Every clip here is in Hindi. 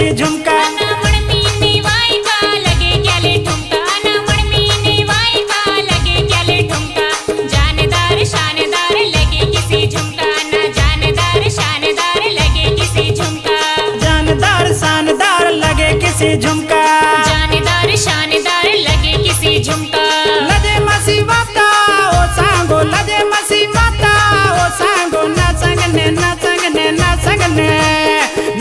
किसी झुमका झुमका जानदार शानदार लगे किसी झुमका लजे मसी माता ओ सांगो लजे मसी माता ओ सांगो ना संगने ना संगने ना संगने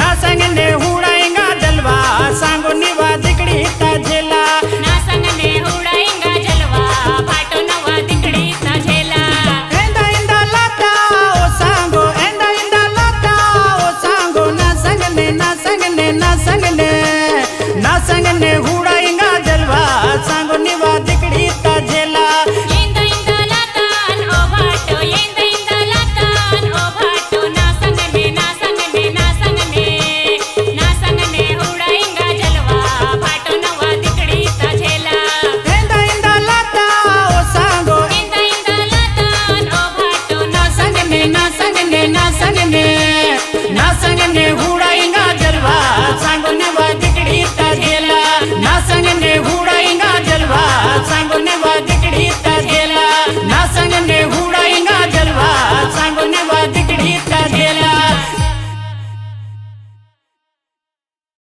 ना संगने हुड़ाएगा जलवा सांगो निवा दिकड़ी ता झेला ना संगने हुड़ाएगा जलवा भाटो नवा दिकड़ी ता झेला एंदा एंदा लाता ओ सांगो एंदा एंदा लाता ओ सांगो ना संगने ना संगने ना संगने ना संगने हुड़ाएगा जलवा सांगो निवा दिकड़ी ता झेला इंदा इंदा लातान ओ भाटो इंदा इंदा लातान ओ भाटो ना संगने ना संगने ना संगने ना संगने हुड़ाएगा जलवा भाटो नवा दिकड़ी ता झेला एंदा एंदा लाता ओ सांगो इंदा इंदा लातान ओ भाटो ना संगने ना संगने ना संगने ना संगने